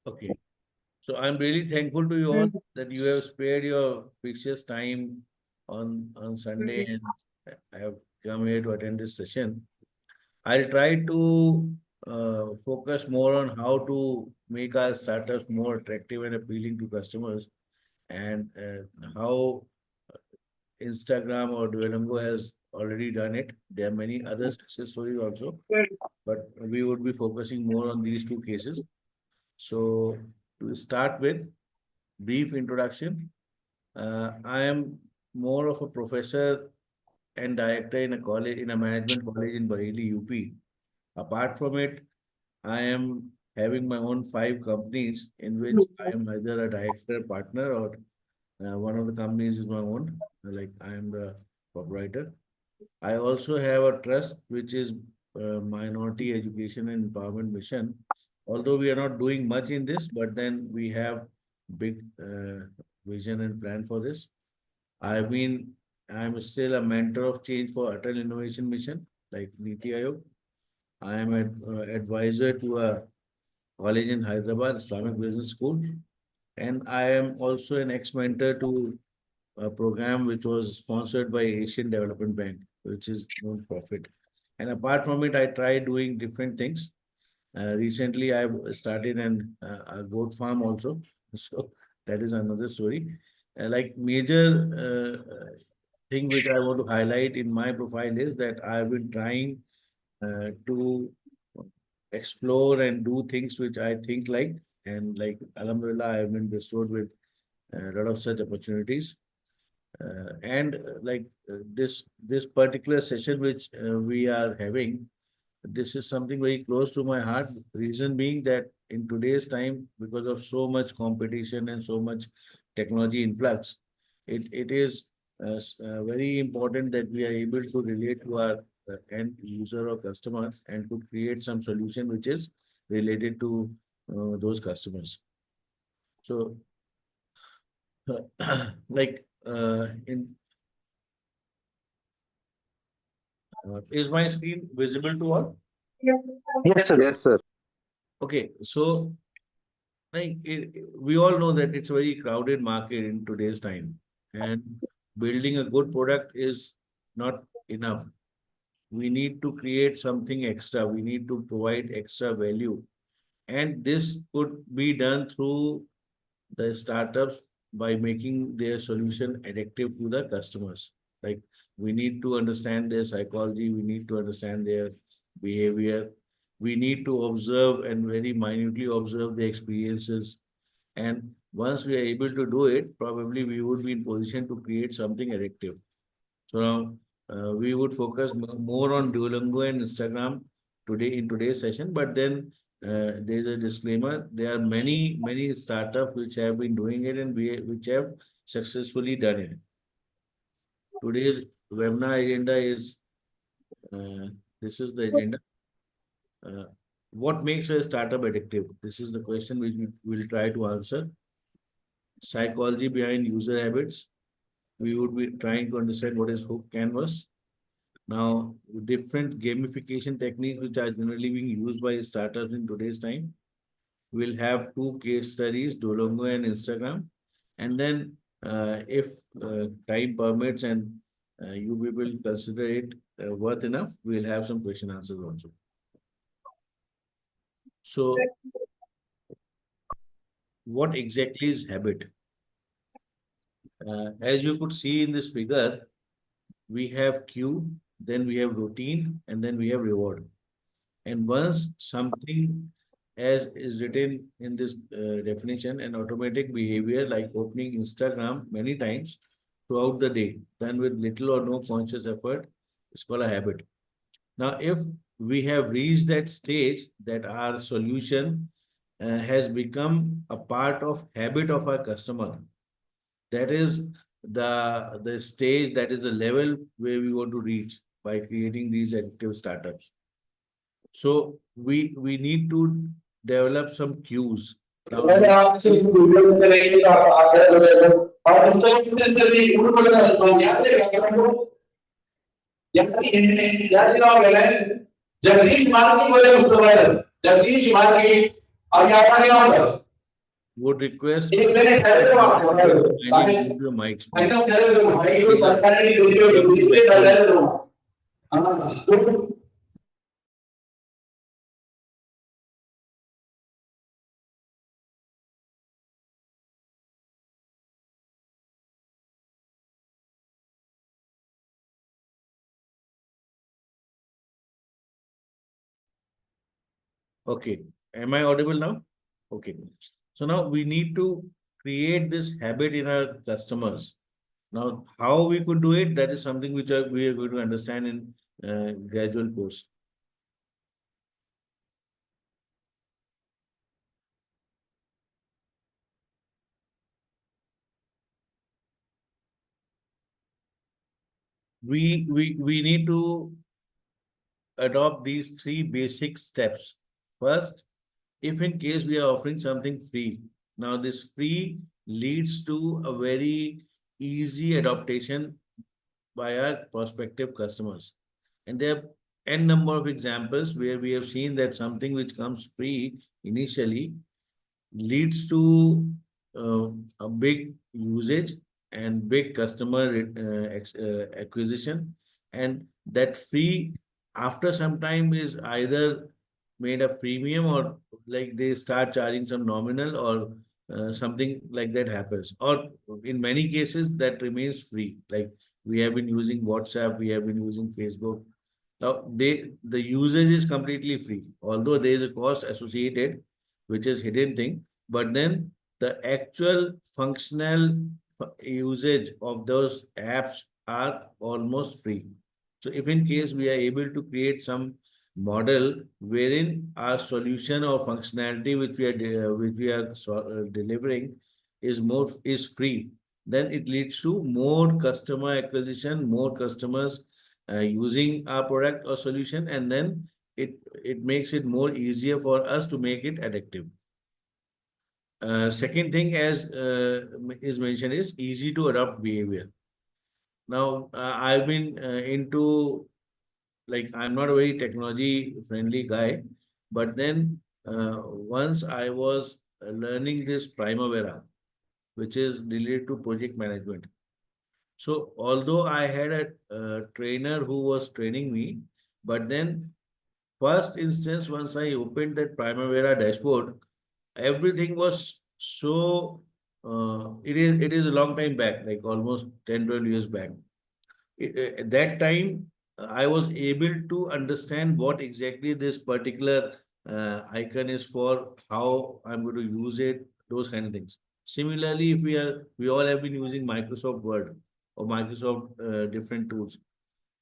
Okay. So I'm really thankful to you all that you have spared your precious time on Sunday and I have come here to attend this session. I'll try to focus more on how to make our startups more attractive and appealing to customers and how Instagram or Duolingo has already done it. There are many other success stories also, but we would be focusing more on these two cases. So to start with, brief introduction. I am more of a professor and director in a college, in a management college in Bareilly, UP. Apart from it, I am having my own 5 companies in which I am either a director, partner, or one of the companies is my own. Like I am the proprietor. I also have a trust which is Minority Education and Empowerment Mission. Although we are not doing much in this, but then we have big vision and plan for this. I've been, I'm still a mentor of change for Atal Innovation Mission, like Niti Aayog. I am an advisor to a college in Hyderabad, Islamic Business School, and I am also an ex-mentor to a program which was sponsored by Asian Development Bank, which is non-profit. And apart from it, I try doing different things. Recently, I've started a goat farm also. So that is another story. Like major thing which I want to highlight in my profile is that I've been trying to explore and do things which I think like, and like Alhamdulillah, I have been bestowed with a lot of such opportunities. This particular session which we are having, this is something very close to my heart. Reason being that in today's time, because of so much competition and so much technology influx, it is very important that we are able to relate to our end user or customers and to create some solution which is related to those customers. So, in is my screen visible to all? Yes, sir. Yes, sir. Okay, so we all know that it's a very crowded market in today's time, and building a good product is not enough. We need to create something extra. We need to provide extra value, and this could be done through the startups by making their solution addictive to the customers. Like we need to understand their psychology, we need to understand their behavior, we need to observe and very minutely observe the experiences. And once we are able to do it, probably we would be in position to create something addictive. So now we would focus more on Duolingo and Instagram today in today's session. But then there's a disclaimer: there are many startups which have been doing it and which have successfully done it. Today's webinar agenda is this is the agenda. Uh, what makes a startup addictive? This is the question which we will try to answer. Psychology behind user habits. We would be trying to understand what is hook canvas. Now, different gamification techniques which are generally being used by startups in today's time. We'll have 2 case studies, Duolingo and Instagram. And then, if time permits and you people consider it worth enough, we'll have some question answers also. So, what exactly is habit? As you could see in this figure, we have cue, then we have routine, and then we have reward. And once something as is written in this definition, an automatic behavior like opening Instagram many times throughout the day, done with little or no conscious effort, is called a habit. Now, if we have reached that stage that our solution has become a part of habit of our customer, that is the stage, that is the level where we want to reach by creating these active startups. So we need to develop some cues. Now, Jagdish मार्गी बोले जगदीश मार्गी और यहाँ पर would request kindly mute your mics, please. These are taking background. Okay. Am I audible now? Okay. So now we need to create this habit in our customers. Now, how we could do it, that is something which we are going to understand in gradual course. We need to adopt these three basic steps. First, if in case we are offering something free, now this free leads to a very easy adaptation by our prospective customers. And there are n number of examples where we have seen that something which comes free initially leads to a big usage and big customer acquisition, and that fee after some time is either made a premium, or like they start charging some nominal, or something like that happens, or in many cases that remains free, like we have been using WhatsApp, we have been using Facebook. Now the usage is completely free, although there is a cost associated, which is hidden thing, but then the actual functional usage of those apps are almost free. So if in case we are able to create some model wherein our solution or functionality which we are delivering is free, then it leads to more customer acquisition, more customers using our product or solution, and then it makes it more easier for us to make it addictive. Second thing, as is mentioned, is easy to adopt behavior. Now, I've been into, like, I'm not a very technology friendly guy, but then once I was learning this Primavera, which is related to project management. So, although I had a trainer who was training me, but then first instance, once I opened that Primavera dashboard, everything was so it is a long time back, like almost 10, 12 years back. At that time, I was able to understand what exactly this particular icon is for, how I'm going to use it, those kind of things. Similarly, if we all have been using Microsoft Word or Microsoft different tools.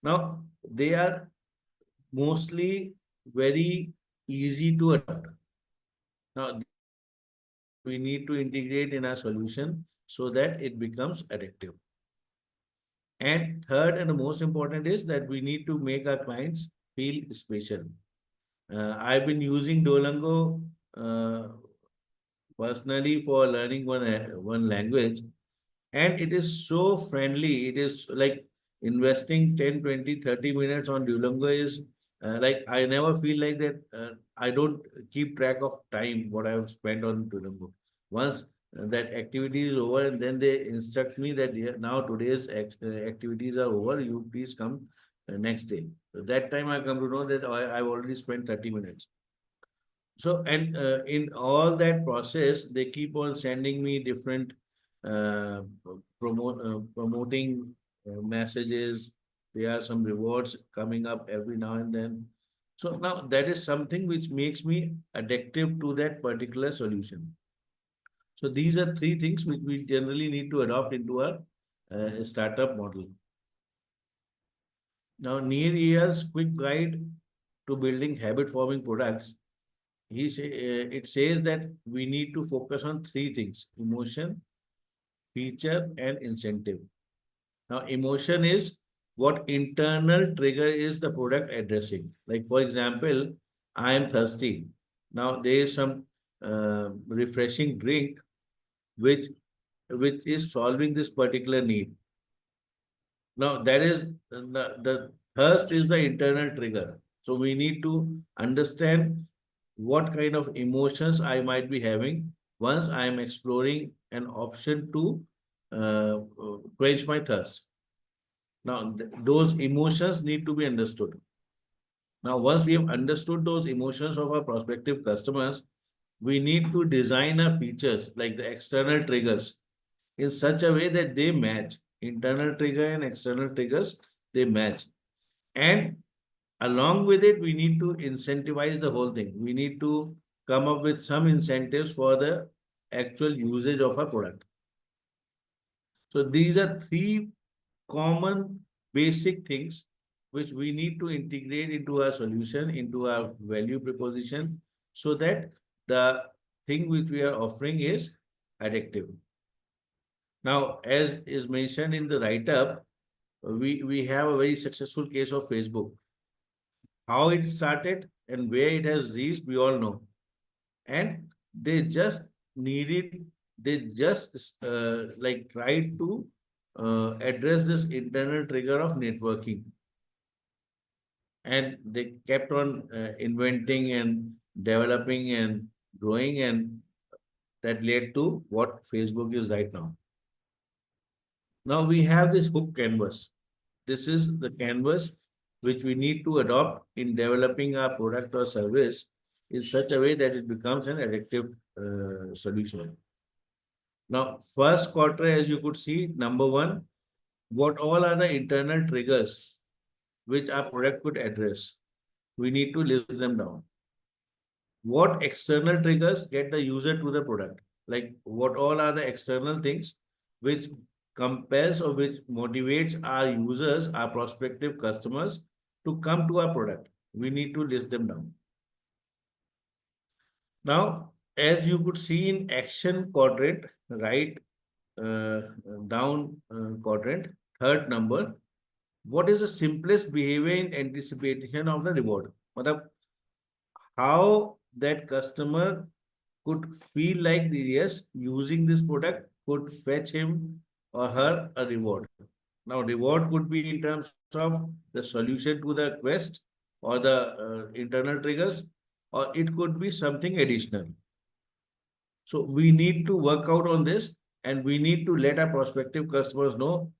Now, they are mostly very easy to adopt. Now, we need to integrate in our solution so that it becomes addictive. And third, and the most important, is that we need to make our clients feel special. I've been using Duolingo personally for learning one language, and it is so friendly. It is like investing 10, 20, 30 minutes on Duolingo is like I never feel like that. I don't keep track of time what I have spent on Duolingo. Once that activity is over, and then they instruct me that, "Yeah, now today's activities are over. You please come next day." So that time I come to know that I've already spent 30 minutes. So, and in all that process, they keep on sending me different promoting messages. There are some rewards coming up every now and then. So now that is something which makes me addictive to that particular solution. So these are three things which we generally need to adopt into our startup model. Now, Near Ear's quick guide to building habit forming products, it says that we need to focus on three things: emotion, feature, and incentive. Now, emotion is what internal trigger is the product addressing. Like, for example, I am thirsty. Now, there is some refreshing drink which which is solving this particular need. Now, that is the thirst is the internal trigger. So we need to understand what kind of emotions I might be having once I am exploring an option to quench my thirst. Now, those emotions need to be understood. Now, once we have understood those emotions of our prospective customers, we need to design our features like the external triggers in such a way that they match. Internal trigger and external triggers, they match. And along with it, we need to incentivize the whole thing. We need to come up with some incentives for the actual usage of our product. So these are three common basic things which we need to integrate into our solution, into our value proposition, so that the thing which we are offering is addictive. Now, as is mentioned in the write-up, we have a very successful case of Facebook. How it started and where it has reached, we all know. And they just needed, they just like tried to address this internal trigger of networking. And they kept on inventing and developing and growing, and that led to what Facebook is right now. Now we have this hook canvas. This is the canvas which we need to adopt in developing our product or service in such a way that it becomes an addictive solution. Now, first quarter, as you could see, number one, what all are the internal triggers which our product could address? We need to list them down. What external triggers get the user to the product? Like what all are the external things which compels or which motivates our users, our prospective customers to come to our product? We need to list them down. Now, as you could see in action quadrant, right uh, down quadrant, third number, what is the simplest behavior in anticipation of the reward? Matlab, how that customer could feel like yes, using this product could fetch him or her a reward. Now, reward could be in terms of the solution to the quest or the internal triggers, or it could be something additional. So we need to work out on this, and we need to let our prospective customers know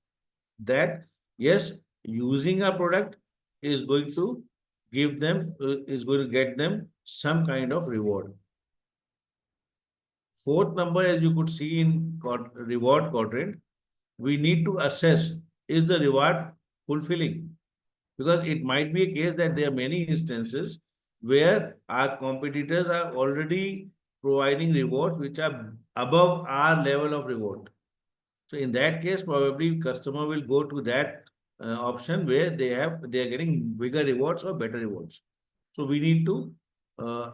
that yes, using our product is going to give them, is going to get them some kind of reward. Fourth number, as you could see in reward quadrant, we need to assess, is the reward fulfilling? Because it might be a case that there are many instances where our competitors are already providing rewards which are above our level of reward. So in that case, probably customer will go to that option where they are getting bigger rewards or better rewards. So we need to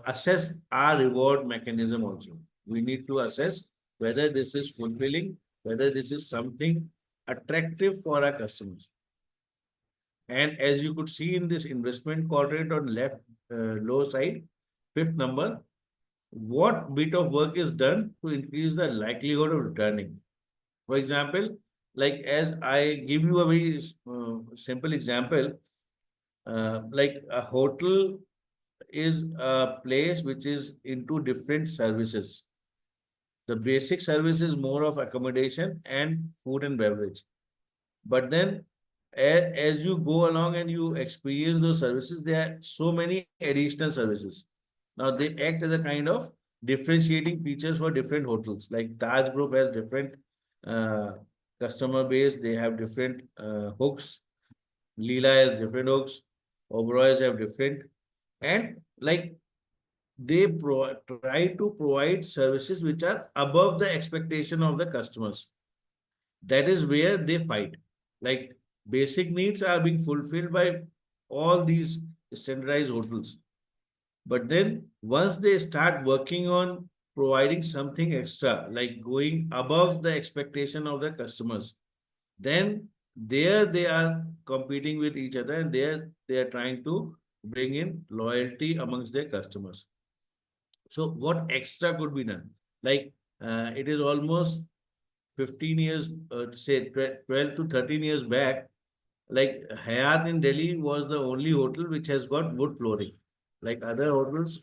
assess our reward mechanism also. We need to assess whether this is fulfilling, whether this is something attractive for our customers. And as you could see in this investment quadrant on left low side, fifth number, what bit of work is done to increase the likelihood of returning? For example, like as I give you a very simple example, like a hotel is a place which is into different services. The basic service is more of accommodation and food and beverage. But then as you go along and you experience those services, there are so many additional services. Now they act as a kind of differentiating features for different hotels. Like Taj Group has different uh, customer base, they have different hooks. Leela has different hooks. Oberoi's have different. And like they try to provide services which are above the expectation of the customers. That is where they fight. Like basic needs are being fulfilled by all these standardized hotels. But then once they start working on providing something extra, like going above the expectation of the customers, then there they are competing with each other, and there they are trying to bring in loyalty amongst their customers. So what extra could be done? Like it is almost 15 years, say 12 to 13 years back, like Hyatt in Delhi was the only hotel which has got wood flooring. Like other hotels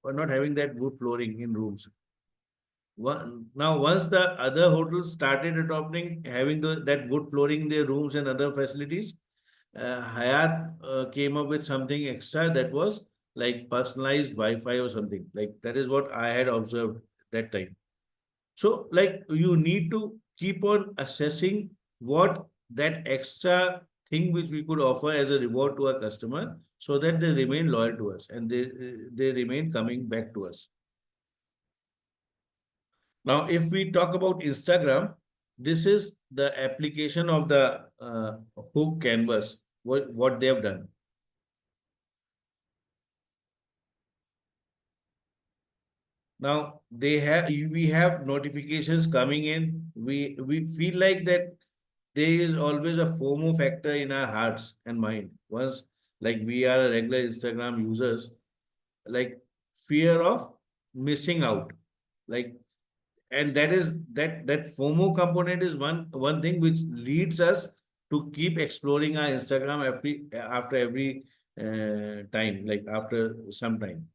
were not having that wood flooring in rooms. Now, once the other hotels started adopting having that wood flooring in their rooms and other facilities, Hyatt came up with something extra that was like personalized Wi-Fi or something. Like that is what I had observed that time. So, like you need to keep on assessing what that extra thing which we could offer as a reward to our customer, so that they remain loyal to us and they remain coming back to us. Now, if we talk about Instagram, this is the application of the hook canvas, what they have done. Now we have notifications coming in. We feel like that there is always a FOMO factor in our hearts and mind. Once like we are a regular Instagram users, like fear of missing out. Like and that FOMO component is one thing which leads us to keep exploring our Instagram after every time, like after some time.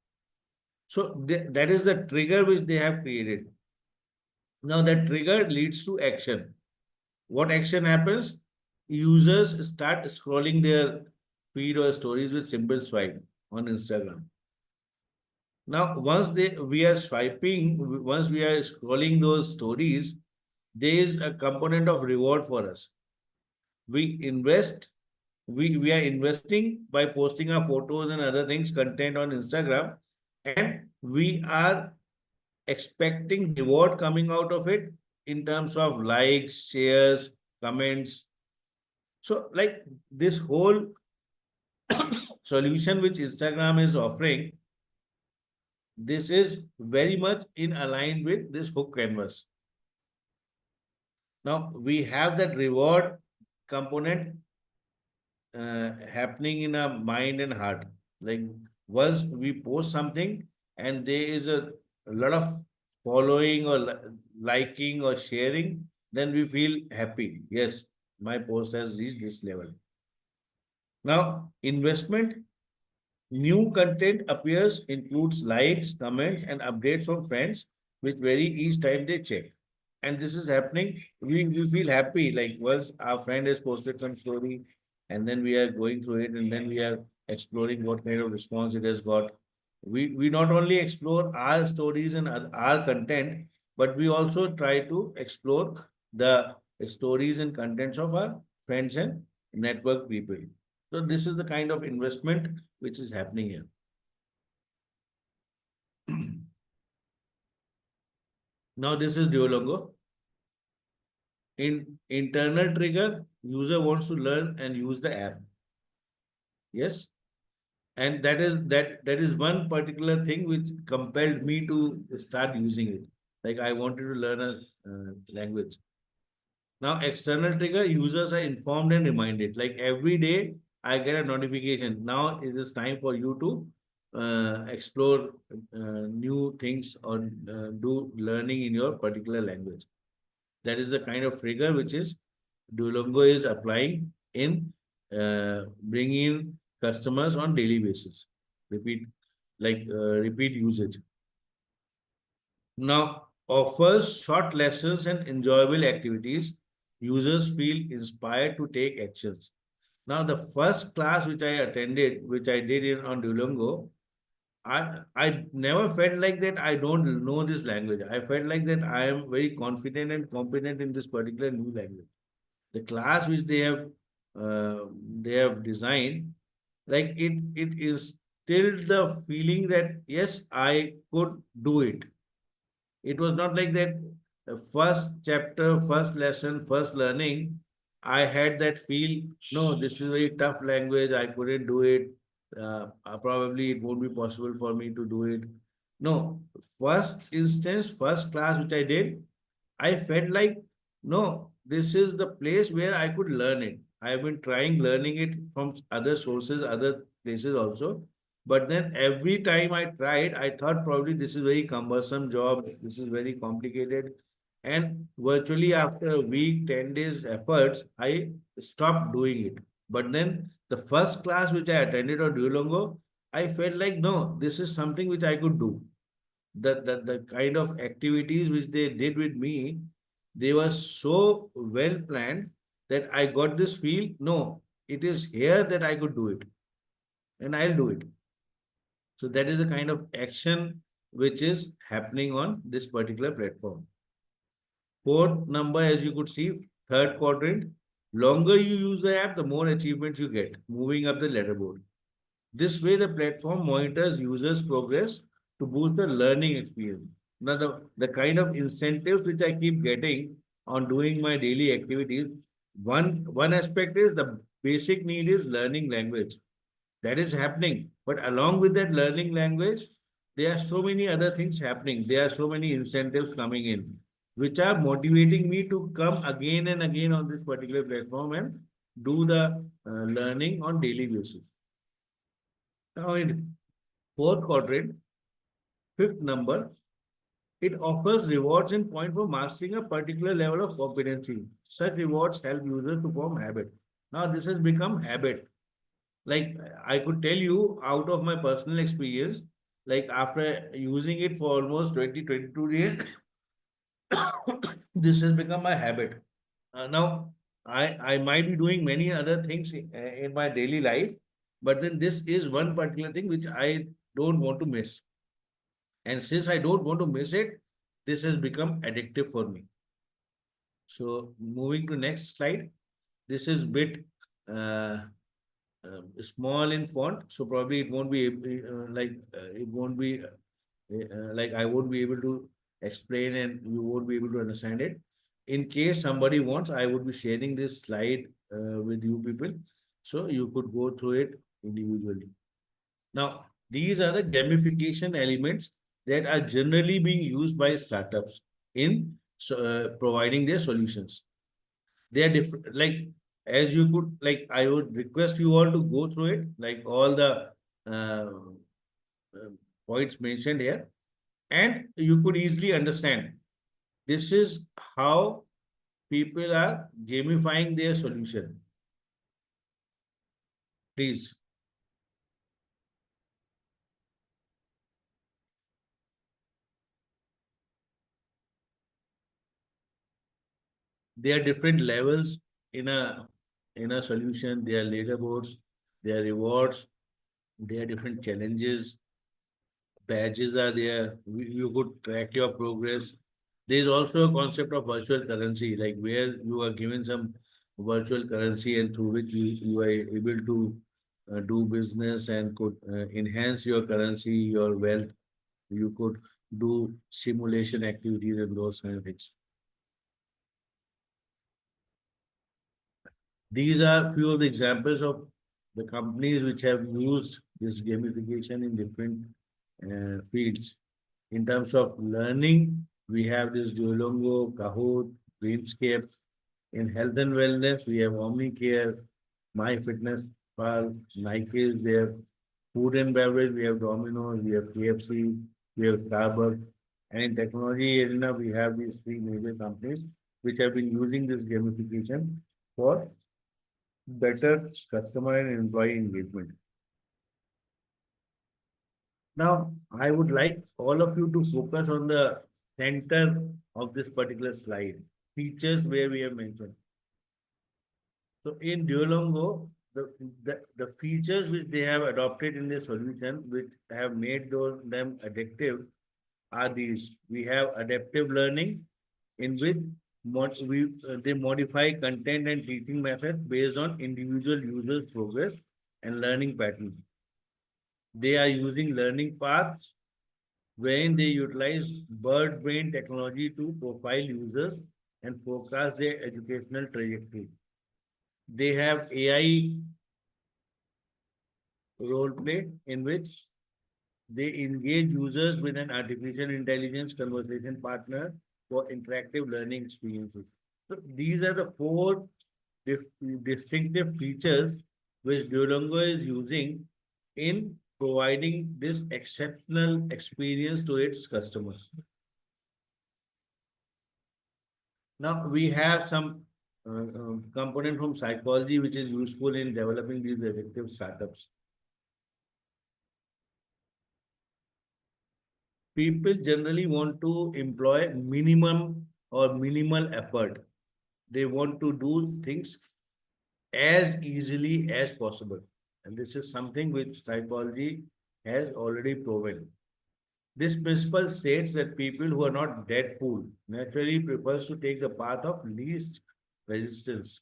So that is the trigger which they have created. Now that trigger leads to action. What action happens? Users start scrolling their feed or stories with simple swipe on Instagram. Now, we are swiping, once we are scrolling those stories, there is a component of reward for us. We invest, we are investing by posting our photos and other things, content on Instagram, and we are expecting reward coming out of it in terms of likes, shares, comments. So, like this whole solution which Instagram is offering, this is very much in align with this hook canvas. Now we have that reward component happening in our mind and heart. Like once we post something and there is a lot of following or liking or sharing, then we feel happy. Yes, my post has reached this level. Now, investment, new content appears, includes likes, comments, and updates from friends, which vary each time they check. And this is happening. We feel happy. Like once our friend has posted some story, and then we are going through it, and then we are exploring what kind of response it has got. We not only explore our stories and our content, but we also try to explore the stories and contents of our friends and network people. So this is the kind of investment which is happening here. Now this is Duolingo. In internal trigger, user wants to learn and use the app. Yes. And that is one particular thing which compelled me to start using it. Like I wanted to learn a language. Now, external trigger, users are informed and reminded. Like every day, I get a notification. Now it is time for you to explore new things or do learning in your particular language. That is the kind of trigger which is Duolingo is applying in bringing in customers on daily basis. Repeat, repeat usage. Now, offers short lessons and enjoyable activities. Users feel inspired to take actions. Now, the first class which I attended, which I did on Duolingo, I never felt like that I don't know this language. I felt like that I am very confident and competent in this particular new language. The class which they have designed, like it is still the feeling that yes, I could do it. It was not like that first chapter, first lesson, first learning. I had that feel, no, this is very tough language. I couldn't do it. Probably it won't be possible for me to do it. No, first instance, first class which I did, I felt like, no, this is the place where I could learn it. I have been trying learning it from other sources, other places also. But then every time I tried, I thought probably this is very cumbersome job. This is very complicated. And virtually after a week, 10 days efforts, I stopped doing it. But then the first class which I attended on Duolingo, I felt like, no, this is something which I could do. the kind of activities which they did with me, they were so well planned that I got this feel, no, it is here that I could do it and I'll do it. So that is a kind of action which is happening on this particular platform. Fourth number, as you could see, third quadrant, longer you use the app, the more achievements you get, moving up the leaderboard. This way, the platform monitors users' progress to boost the learning experience. Now, the kind of incentives which I keep getting on doing my daily activities, one aspect is the basic need is learning language. That is happening. But along with that learning language, there are so many other things happening. There are so many incentives coming in, which are motivating me to come again and again on this particular platform and do the learning on daily basis. Now, in fourth quadrant, fifth number, it offers rewards in point for mastering a particular level of competency. Such rewards help users to form habit. Now, this has become habit. Like I could tell you out of my personal experience, like after using it for almost 22 days, this has become my habit. Now, I might be doing many other things in my daily life, but then this is one particular thing which I don't want to miss. And since I don't want to miss it, this has become addictive for me. So moving to next slide, this is bit small in font, so probably it won't be it won't be like I won't be able to explain and you won't be able to understand it. In case somebody wants, I would be sharing this slide with you people, so you could go through it individually. Now, these are the gamification elements that are generally being used by startups in providing their solutions. They are different, like as you could, like I would request you all to go through it, like all the uh, uh, points mentioned here, and you could easily understand. This is how people are gamifying their solution. Please. There are different levels in a solution. There are leaderboards, there are rewards, there are different challenges, badges are there. You could track your progress. There is also a concept of virtual currency, like where you are given some virtual currency and through which you are able to do business and could enhance your currency, your wealth. You could do simulation activities and those kind of things. These are few of the examples of the companies which have used this gamification in different fields. In terms of learning, we have this Duolingo, Kahoot, Dreamscape. In health and wellness, we have OmniCare, MyFitnessPal, Nike is there. Food and beverage, we have Domino's, we have KFC, we have Starbucks. And in technology arena, we have these three major companies which have been using this gamification for better customer and employee engagement. Now, I would like all of you to focus on the center of this particular slide, features where we have mentioned. So in Duolingo, the features which they have adopted in their solution, which have made them addictive, are these. We have adaptive learning, in which they modify content and teaching methods based on individual users' progress and learning patterns. They are using learning paths wherein they utilize bird brain technology to profile users and forecast their educational trajectory. They have AI role play in which they engage users with an artificial intelligence conversation partner for interactive learning experiences. So these are the four distinctive features which Duolingo is using in providing this exceptional experience to its customers. Now we have some component from psychology which is useful in developing these addictive startups. People generally want to employ minimum or minimal effort. They want to do things as easily as possible. And this is something which psychology has already proven. This principle states that people who are not dead pool naturally prefers to take the path of least resistance.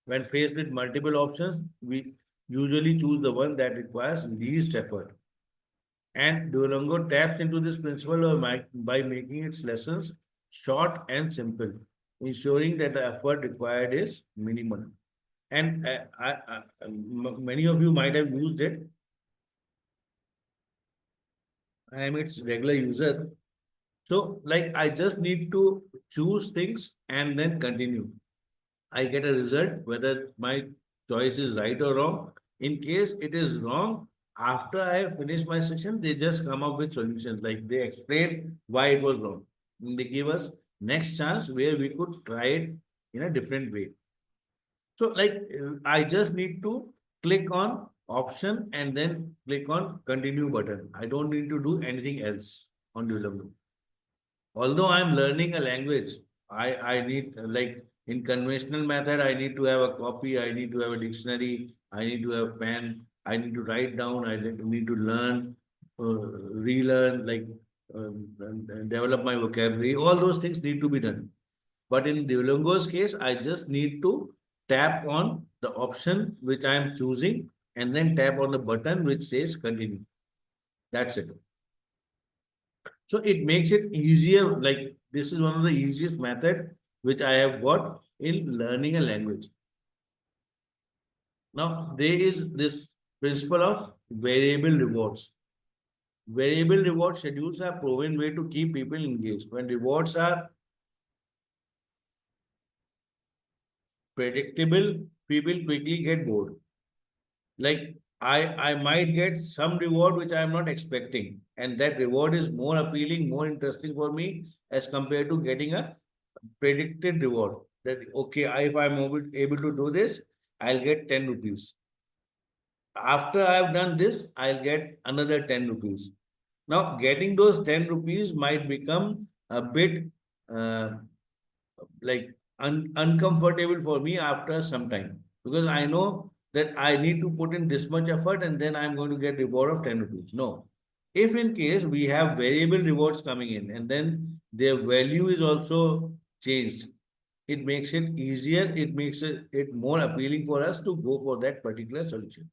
When faced with multiple options, we usually choose the one that requires least effort. And Duolingo taps into this principle by making its lessons short and simple, ensuring that the effort required is minimal. And many of you might have used it. I am its regular user. So, like, I just need to choose things and then continue. I get a result, whether my choice is right or wrong. In case it is wrong, after I have finished my session, they just come up with solutions. Like they explain why it was wrong. And they give us next chance where we could try it in a different way. So, like, I just need to click on option and then click on continue button. I don't need to do anything else on Duolingo. Although I'm learning a language, I need like in conventional method, I need to have a copy, I need to have a dictionary, I need to have pen, I need to write down, I need to learn, relearn, like and develop my vocabulary. All those things need to be done. But in Duolingo's case, I just need to tap on the option which I am choosing and then tap on the button which says continue. That's it. So it makes it easier. Like this is one of the easiest method which I have got in learning a language. Now there is this principle of variable rewards. Variable reward schedules are proven way to keep people engaged. When rewards are predictable, people quickly get bored. Like I might get some reward which I am not expecting, and that reward is more appealing, more interesting for me as compared to getting a predicted reward. That okay, if I'm able to do this, I'll get 10 rupees. After I've done this, I'll get another 10 rupees. Now, getting those 10 rupees might become a bit uh, like uncomfortable for me after some time because I know that I need to put in this much effort and then I'm going to get reward of 10 rupees. No. If in case we have variable rewards coming in and then their value is also changed, it makes it easier, it makes it more appealing for us to go for that particular solution.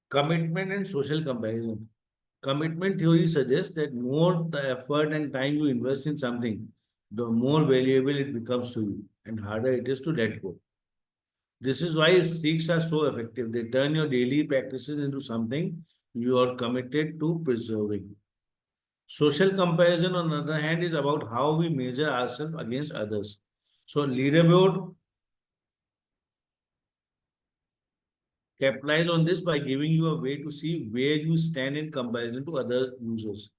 Commitment and social comparison. Commitment theory suggests that more the effort and time you invest in something, the more valuable it becomes to you and harder it is to let go. This is why streaks are so effective. They turn your daily practices into something you are committed to preserving. Social comparison, on the other hand, is about how we measure ourselves against others. So, leaderboard capitalize on this by giving you a way to see where you stand in comparison to other users.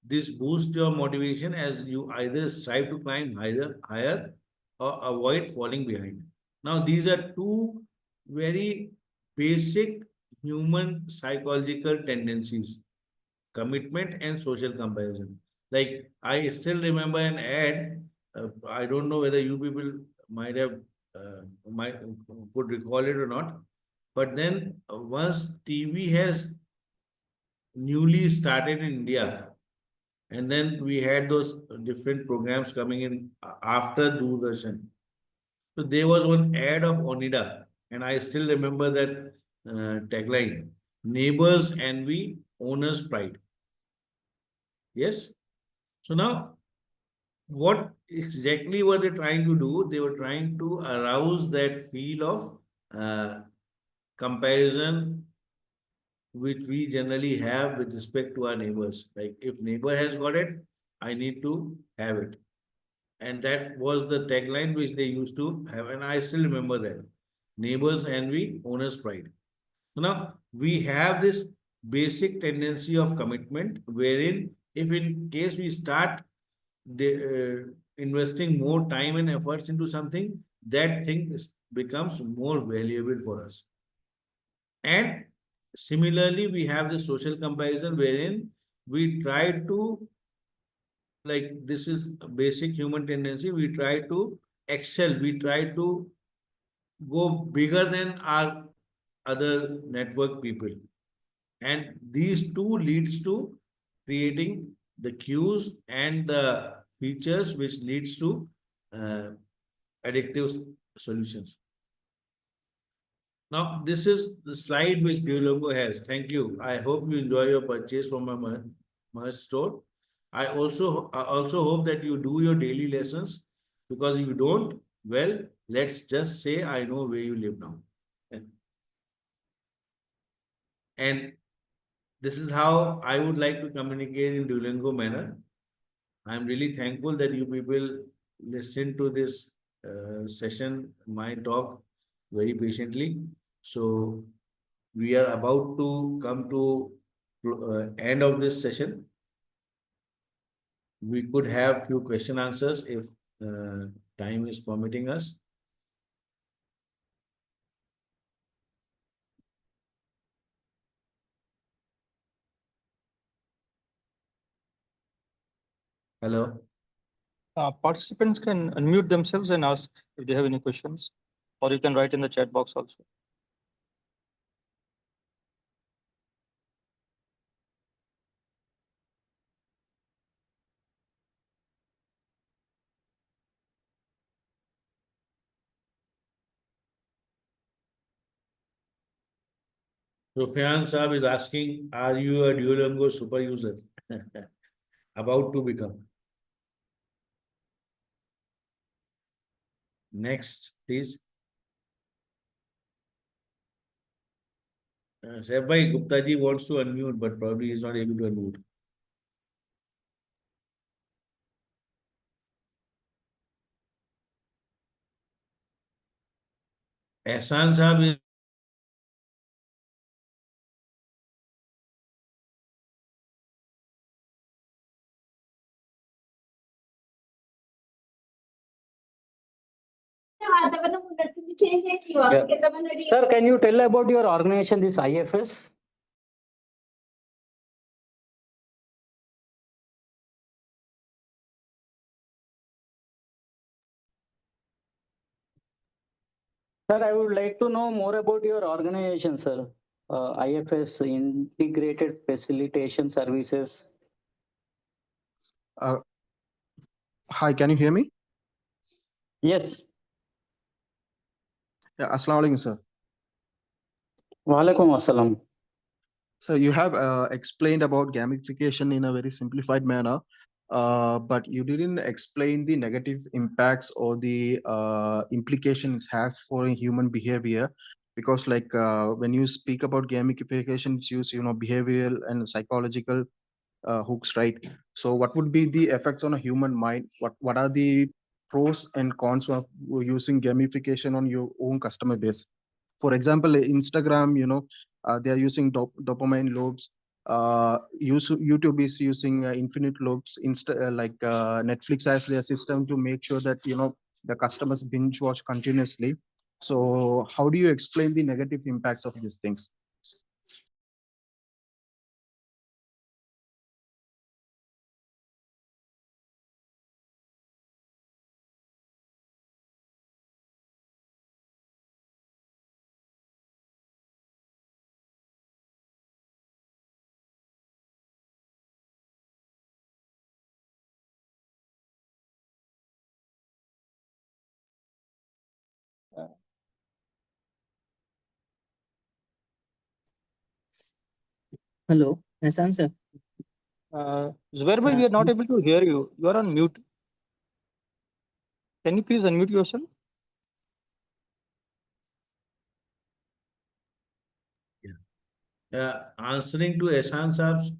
This boosts your motivation as you either strive to climb higher or avoid falling behind. Now, these are two very basic human psychological tendencies, commitment and social comparison. Like, I still remember an ad, I don't know whether you people might have, might could recall it or not, but then once TV has newly started in India, and then we had those different programs coming in after Doordarshan. So there was one ad of Onida, and I still remember that tagline: "Neighbors envy, owners pride." Yes. So now, what exactly were they trying to do? They were trying to arouse that feel of comparison which we generally have with respect to our neighbors. Like if neighbor has got it, I need to have it. And that was the tagline which they used to have, and I still remember that. Neighbors envy, owners pride. So now we have this basic tendency of commitment, wherein if in case we start investing more time and efforts into something, that thing becomes more valuable for us. And similarly, we have the social comparison wherein we try to, like, this is a basic human tendency, we try to excel, we try to go bigger than our other network people. And these two leads to creating the cues and the features which leads to uh, addictive solutions. Now, this is the slide which Duolingo has. Thank you. I hope you enjoy your purchase from my merch store. I also hope that you do your daily lessons, because if you don't, well, let's just say I know where you live now. And, and this is how I would like to communicate in Duolingo manner. I'm really thankful that you people listen to this session, my talk, very patiently. So we are about to come to end of this session. We could have few question answers if uh, time is permitting us. Hello. Participants can unmute themselves and ask if they have any questions, or you can write in the chat box also. Sufyan Saab is asking, are you a Duolingo super user? About to become. Next, please. Saif Bhai, Gupta ji wants to unmute, but probably is not able to unmute. Ehsan Saab is Yeah. Sir, can you tell about your organization, this IFS? Sir, I would like to know more about your organization, sir. IFS, Integrated Facilitation Services. Uh, Hi, can you hear me? Yes. Yeah, Assalamu alaikum, sir. Walaikum assalam. So you have explained about gamification in a very simplified manner, but you didn't explain the negative impacts or the implications it has for human behavior. Because like when you speak about gamification, it's used, behavioral and psychological hooks, right? So what would be the effects on a human mind? What are the pros and cons of using gamification on your own customer base? For example, Instagram, they are using dopamine loops. YouTube is using infinite loops. Netflix has their system to make sure that the customers binge watch continuously. So how do you explain the negative impacts of these things? Hello, Hassan sir. Zubair bhai, we are not able to hear you. You are on mute. Can you please unmute yourself? answering to Ehsan Saab's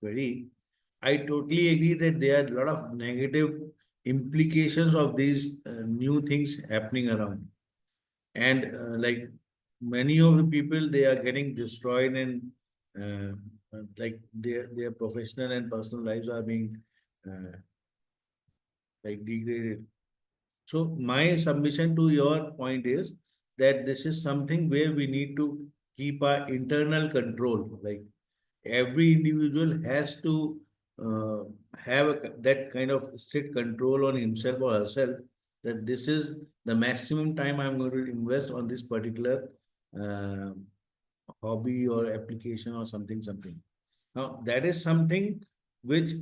query. I totally agree that there are a lot of negative implications of these new things happening around. And like many of the people, they are getting destroyed, and like their professional and personal lives are being uh, like degraded. So my submission to your point is that this is something where we need to keep our internal control. Like every individual has to uh, have that kind of strict control on himself or herself, that this is the maximum time I'm going to invest on this particular uh, hobby or application or something. Now, that is something which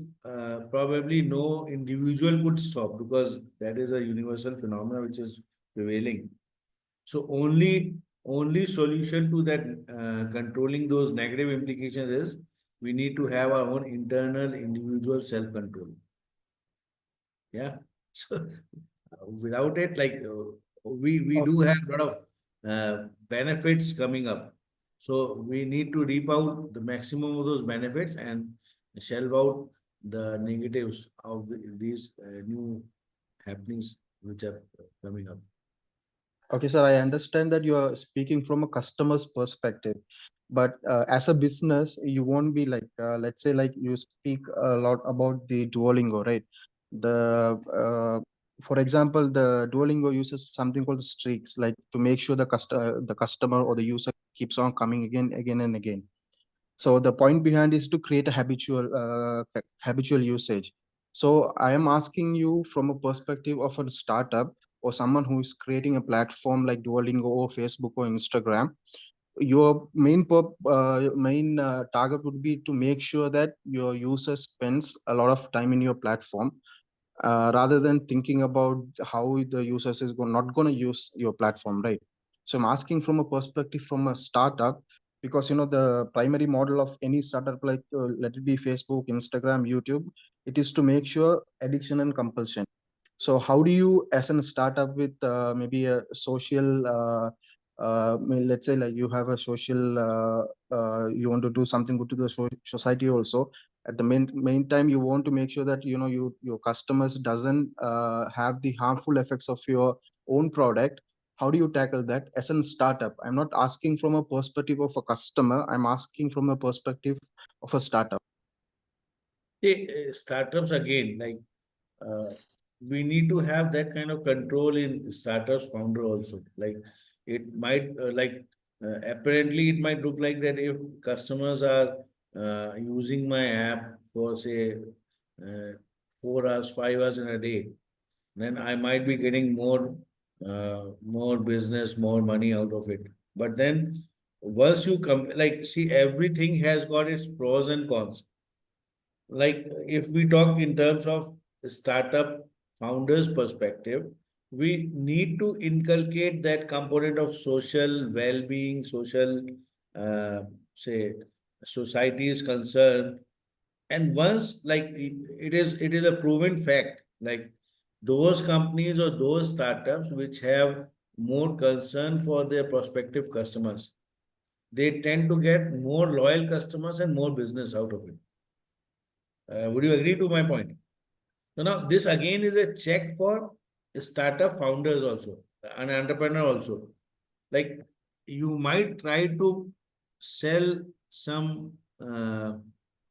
probably no individual could stop, because that is a universal phenomenon which is prevailing. So only solution to that controlling those negative implications is we need to have our own internal individual self-control. Yeah. So without it, like we do have a lot of benefits coming up. So we need to reap out the maximum of those benefits and shelve out the negatives of these new happenings which are coming up. Okay, sir, I understand that you are speaking from a customer's perspective, but as a business, you won't be like, let's say, like you speak a lot about the Duolingo, right? For example, the Duolingo uses something called streaks, like to make sure the customer or the user keeps on coming again and again. So the point behind is to create a habitual usage. So I am asking you from a perspective of a startup or someone who is creating a platform like Duolingo or Facebook or Instagram. Your main target would be to make sure that your user spends a lot of time in your platform, rather than thinking about how the users is not going to use your platform, right? So I'm asking from a perspective from a startup, because the primary model of any startup, like let it be Facebook, Instagram, YouTube, it is to make sure addiction and compulsion. So how do you, as a startup with maybe a social let's say, like you have a social you want to do something good to the society also, at the main time you want to make sure that your customers doesn't have the harmful effects of your own product. How do you tackle that as a startup? I'm not asking from a perspective of a customer, I'm asking from a perspective of a startup. See, startups again, like uh, we need to have that kind of control in startups founder also. Like it might apparently it might look like that if customers are using my app for say 4 hours, 5 hours in a day, then I might be getting more business, more money out of it. But then once you come, like see, everything has got its pros and cons. Like if we talk in terms of startup founders perspective, we need to inculcate that component of social well-being, social uh, say society is concerned. And once like it is a proven fact, like those companies or those startups which have more concern for their prospective customers, they tend to get more loyal customers and more business out of it. Would you agree to my point? So now this again is a check for startup founders also, an entrepreneur also. Like you might try to sell some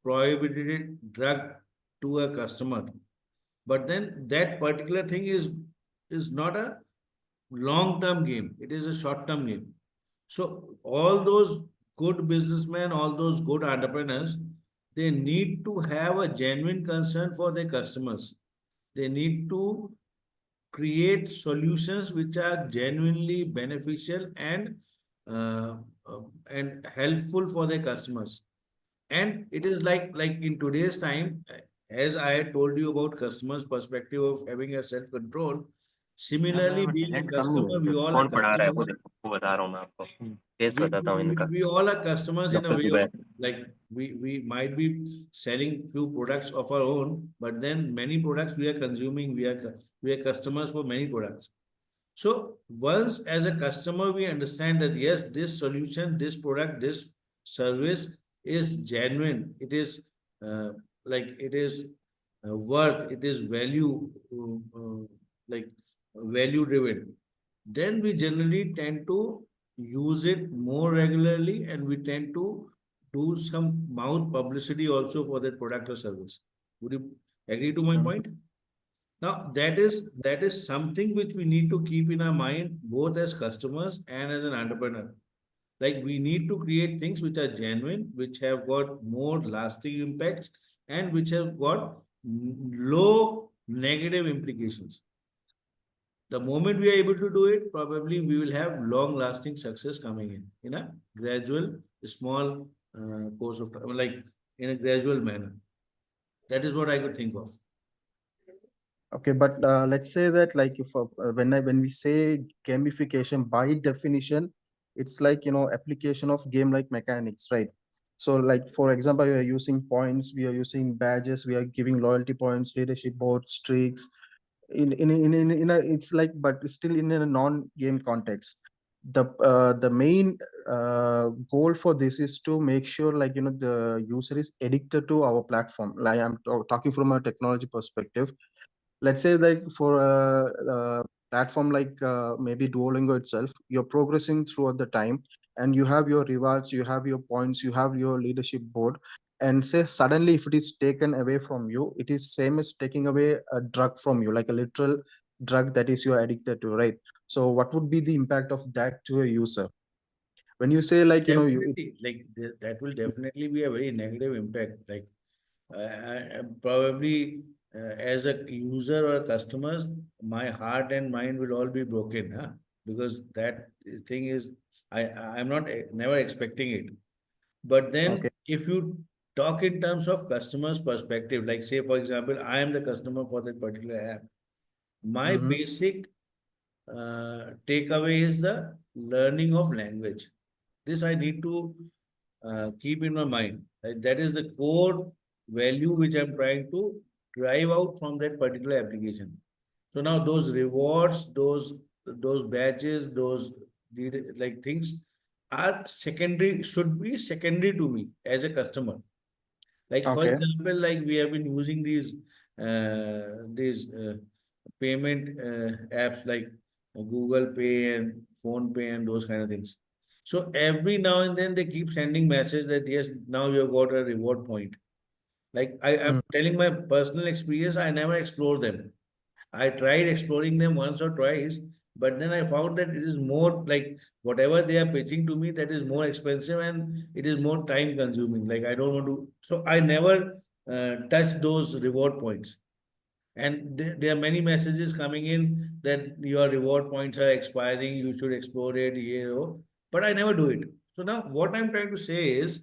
prohibited drug to a customer, but then that particular thing is not a long-term game. It is a short-term game. So all those good businessmen, all those good entrepreneurs, they need to have a genuine concern for their customers. They need to create solutions which are genuinely beneficial uh, and helpful for their customers. And it is like in today's time, as I had told you about customers' perspective of having a self-control. Similarly, being a नेट कम नहीं है customer, we तो all are कौन पढ़ा रहा है वो customers. देखो वो बता रहा हूँ मैं आपको तेज we, बताता हूँ we, इनका we all are customers in a doctor way of Zubair like we might be selling few products of our own, but then many products we are consuming, we are customers for many products. So once as a customer we understand that yes, this solution, this product, this service is genuine, it is like it is worth, it is value, like value driven, then we generally tend to use it more regularly and we tend to do some mouth publicity also for that product or service. Would you agree to my point? Now, that is something which we need to keep in our mind both as customers and as an entrepreneur. Like we need to create things which are genuine, which have got more lasting impacts, and which have got low negative implications. The moment we are able to do it, probably we will have long lasting success coming in a gradual, small course of time, like in a gradual manner. That is what I could think of. Okay, but let's say that like if when we say gamification by definition, it's like application of game like mechanics, right? So like for example, we are using points, we are using badges, we are giving loyalty points, leadership boards, streaks. In a it's like but still in a non-game context. The main goal for this is to make sure like the user is addicted to our platform. Like I'm talking from a technology perspective. Let's say that for a platform like maybe Duolingo itself, you're progressing throughout the time, and you have your rewards, you have your points, you have your leadership board, and say suddenly if it is taken away from you, it is same as taking away a drug from you, like a literal drug that is you're addicted to, right? So what would be the impact of that to a user when you say like you. Definitely, like that will definitely be a very negative impact. Like probably as a user or customers, my heart and mind will all be broken, huh? Because that thing is, I'm not never expecting it. But then, Okay. if you talk in terms of customers' perspective, like say for example, I am the customer for that particular app. My Mm-hmm. basic takeaway is the learning of language. This I need to keep in my mind. That is the core value which I'm trying to drive out from that particular application. So now those rewards, those badges, those like things are secondary, should be secondary to me as a customer. Like for Okay. example, like we have been using these payment apps like Google Pay and Phone Pay and those kind of things. So every now and then they keep sending message that yes, now you have got a reward point. Like I'm Mm. telling my personal experience, I never explore them. I tried exploring them once or twice, but then I found that it is more like whatever they are pitching to me, that is more expensive and it is more time consuming. Like I don't want to, so I never touch those reward points. And there are many messages coming in that your reward points are expiring, you should explore it, but I never do it. So now what I'm trying to say is,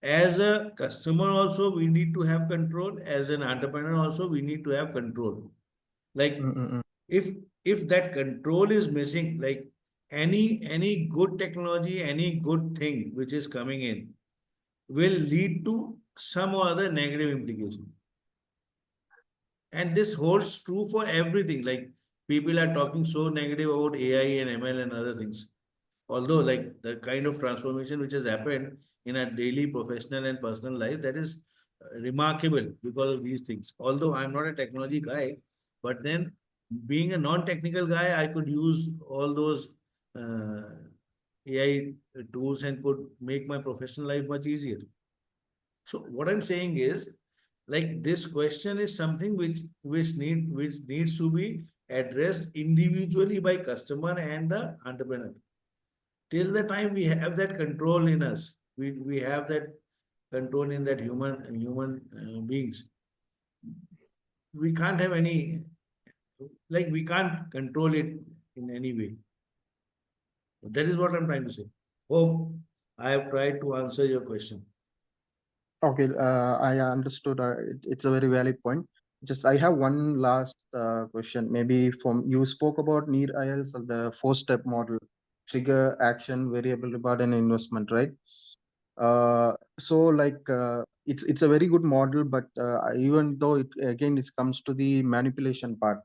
as a customer also, we need to have control. As an entrepreneur also, we need to have control. Like Mm-mm-mm. if if that control is missing, like any good technology, any good thing which is coming in will lead to some or other negative implication. And this holds true for everything. Like people are talking so negative about AI and ML and other things. Although, like the kind of transformation which has happened in our daily professional and personal life, that is remarkable because of these things. Although I'm not a technology guy, but then being a non-technical guy, I could use all those AI tools and could make my professional life much easier. So what I'm saying is, like this question is something which needs to be addressed individually by customer and the entrepreneur. Till the time we have that control in us, we have that control in that human beings. We can't have any, like we can't control it in any way. That is what I'm trying to say. Hope I have tried to answer your question. Okay, I understood. It's a very valid point. Just I have one last question. Maybe from you spoke about need IELTS, the four-step model, trigger, action, variable reward, and investment, right? So like it's a very good model, but even though it again it comes to the manipulation part,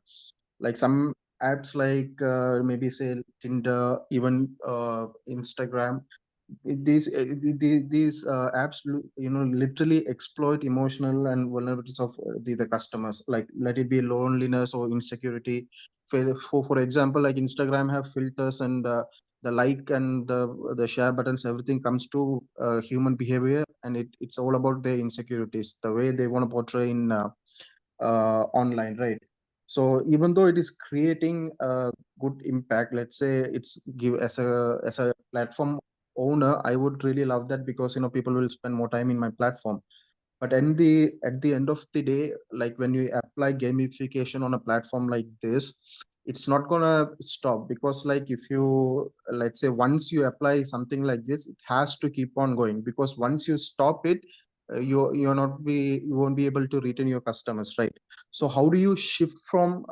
like some apps like maybe say Tinder, even Instagram, these apps literally exploit emotional and vulnerabilities of the customers, like let it be loneliness or insecurity. For example, like Instagram have filters, and the like and the share buttons, everything comes to human behavior, and it's all about their insecurities, the way they want to portray in online, right? So even though it is creating a good impact, let's say it's give as a platform owner, I would really love that, because people will spend more time in my platform. But at the end of the day, like when you apply gamification on a platform like this, it's not gonna stop, because like if you, let's say, once you apply something like this, it has to keep on going, because once you stop it, you won't be able to retain your customers, right? So how do you shift from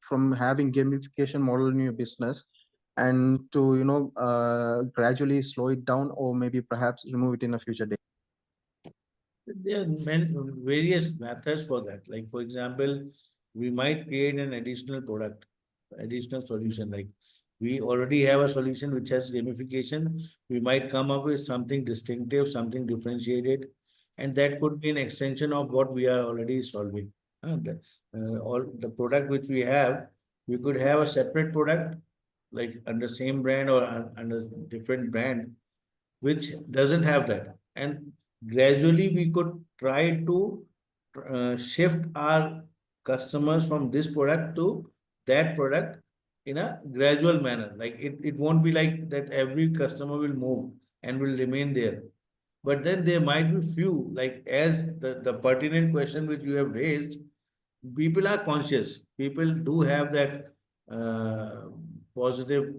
from having gamification model in your business, and to gradually slow it down, or maybe perhaps remove it in a future day? There are various methods for that. Like, for example, we might create an additional product, additional solution. Like, we already have a solution which has gamification. We might come up with something distinctive, something differentiated, and that could be an extension of what we are already solving. All the product which we have, we could have a separate product, like under same brand or under different brand, which doesn't have that. And gradually we could try to shift our customers from this product to that product in a gradual manner. Like it won't be like that every customer will move and will remain there. But then there might be few, like as the pertinent question which you have raised, people are conscious. People do have that positive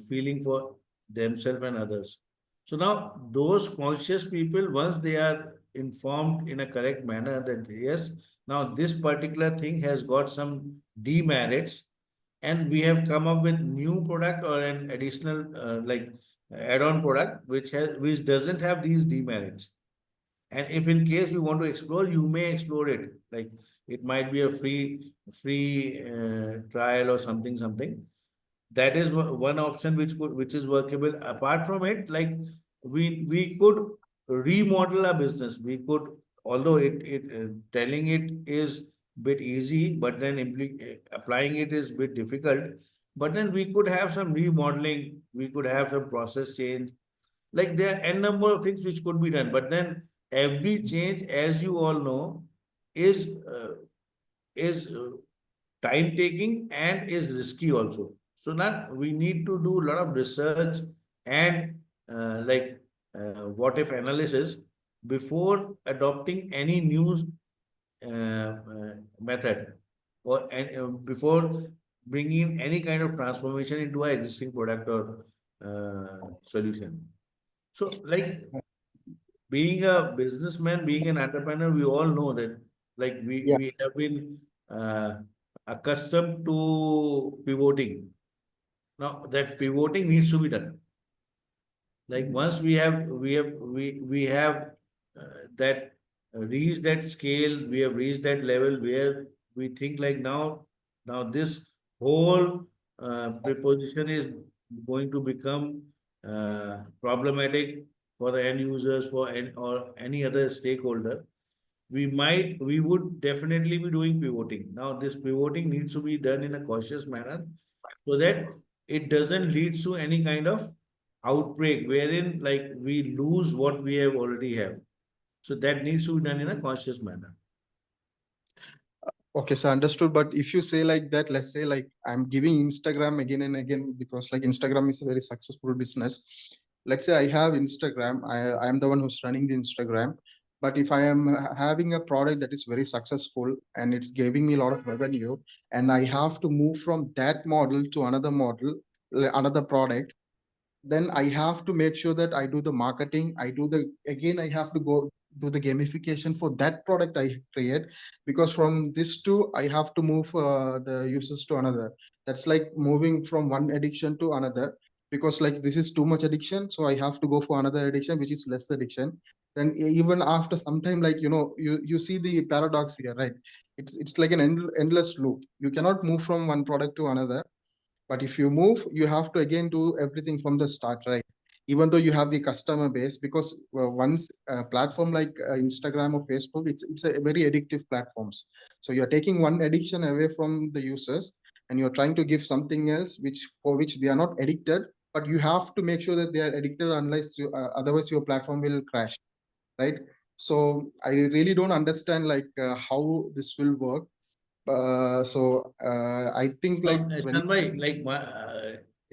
feeling for themselves and others. So now those conscious people, once they are informed in a correct manner that yes, now this particular thing has got some demerits, and we have come up with new product or an additional add-on product which doesn't have these demerits. And if in case you want to explore, you may explore it. Like it might be a free trial or something. That is one option which is workable. Apart from it, like we could remodel our business. We could, although it telling it is bit easy, but then applying it is bit difficult. But then we could have some remodeling. We could have some process change. Like there are n number of things which could be done, but then every change, as you all know, is uh, is time taking and is risky also. So now we need to do a lot of research and what if analysis before adopting any new method, or before bringing any kind of transformation into our existing product or solution. So, like being a businessman, being an entrepreneur, we all know that like Yeah. we have been accustomed to pivoting. Now that pivoting needs to be done. Like once we have that reached that scale, we have reached that level where we think like now this whole preposition is going to become problematic for the end users, for or any other stakeholder. We would definitely be doing pivoting. Now this pivoting needs to be done in a cautious manner so that it doesn't lead to any kind of outbreak wherein like we lose what we have already have. So that needs to be done in a conscious manner. Okay, so understood. But if you say like that, let's say like I'm giving Instagram again and again, because like Instagram is a very successful business. Let's say I have Instagram, I am the one who's running the Instagram. But if I am having a product that is very successful and it's giving me a lot of revenue, and I have to move from that model to another model, another product, then I have to make sure that I do the marketing. I have to go do the gamification for that product I create, because from this two, I have to move the users to another. That's like moving from one addiction to another, because like this is too much addiction. So I have to go for another addiction, which is less addiction. Then even after some time, like, you see the paradox here, right? It's like an endless loop. You cannot move from one product to another, but if you move, you have to again do everything from the start, right? even though you have the customer base, because once a platform like Instagram or Facebook, it's a very addictive platforms. So you're taking one addiction away from the users, and you're trying to give something else for which they are not addicted, but you have to make sure that they are addicted, unless otherwise your platform will crash, right? So I really don't understand how this will work. I think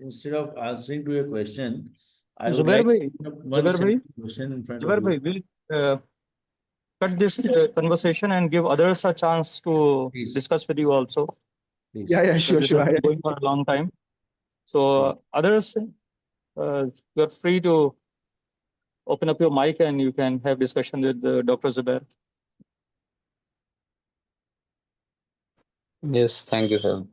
Instead of answering to your question, I would Zubair like bhai, to put one Zubair bhai, simple question in front of Zubair you. bhai, we'll cut this conversation and give others a chance to Please, discuss with you also, please. yeah, because sure, this has sure. been going for a long time. So others, you're free to open up your mic and you can have discussion with Dr. Zubair. Yes, thank you, sir.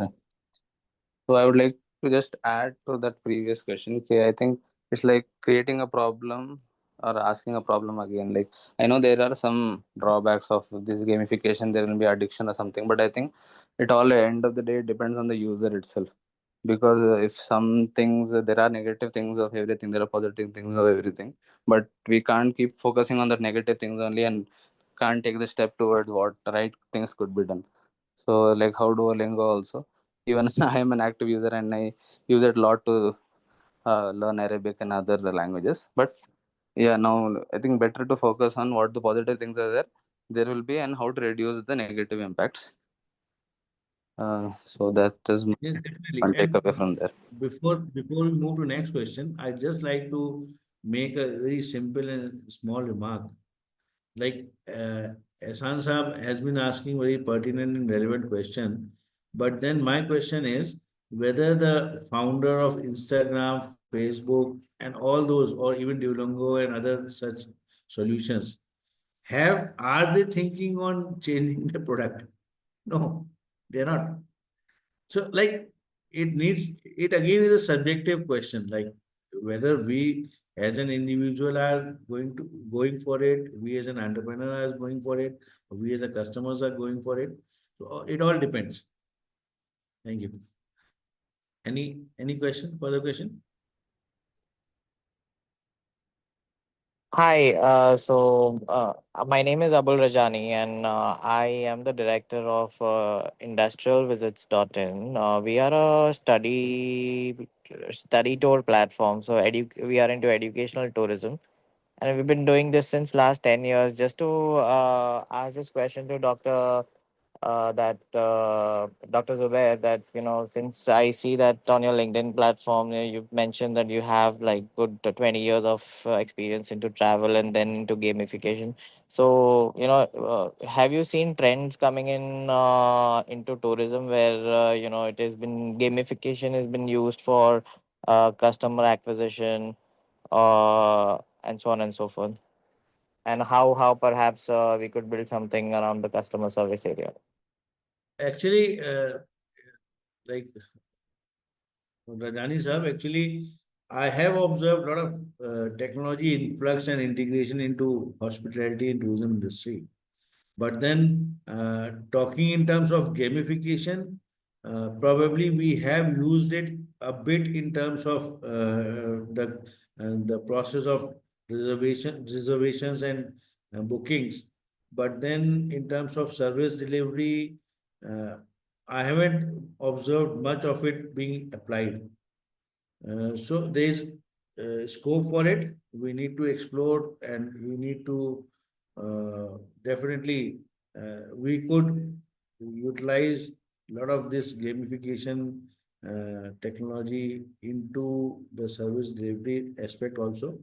So I would like to just add to that previous question. Okay, I think it's like creating a problem or asking a problem again. Like, I know there are some drawbacks of this gamification. There will be addiction or something, but I think it all at the end of the day depends on the user itself. Because if some things, there are negative things of everything, there are positive things of everything, but we can't keep focusing on the negative things only and can't take the step towards what right things could be done. So like how Duolingo also, even I am an active user and I use it a lot to learn Arabic and other languages. But yeah, now I think better to focus on what the positive things are there will be, and how to reduce the negative impacts. So that is Yes, definitely. one And takeaway from there. before we move to next question, I'd just like to make a very simple and small remark. Like Ehsan Saab has been asking very pertinent and relevant question, but then my question is whether the founder of Instagram, Facebook, and all those, or even Duolingo and other such solutions, are they thinking on changing the product? No, they're not. So, like, it again is a subjective question, like whether we as an individual are going for it, we as an entrepreneur are going for it, or we as a customers are going for it. So it all depends. Thank you. Any question? Further question? Hi, my name is Abul Rajani, and I am the director of industrialvisits.in. We are a study tour platform, so we are into educational tourism, and we've been doing this since last 10 years. Just to ask this question to Dr. Zubair, that since I see that on your LinkedIn platform, you've mentioned that you have like good 20 years of experience into travel and then into gamification. So have you seen trends coming in into tourism where it has been gamification has been used for customer acquisition, and so on and so forth, and how perhaps we could build something around the customer service area? Actually, like Rajani Sahab, actually, I have observed a lot of technology influx and integration into hospitality and tourism industry. But then, talking in terms of gamification, probably we have used it a bit in terms of the process of reservations and bookings. But then, in terms of service delivery, uh, I haven't observed much of it being applied. So there's scope for it. We need to explore, and we need to definitely we could utilize a lot of this gamification technology into the service delivery aspect also.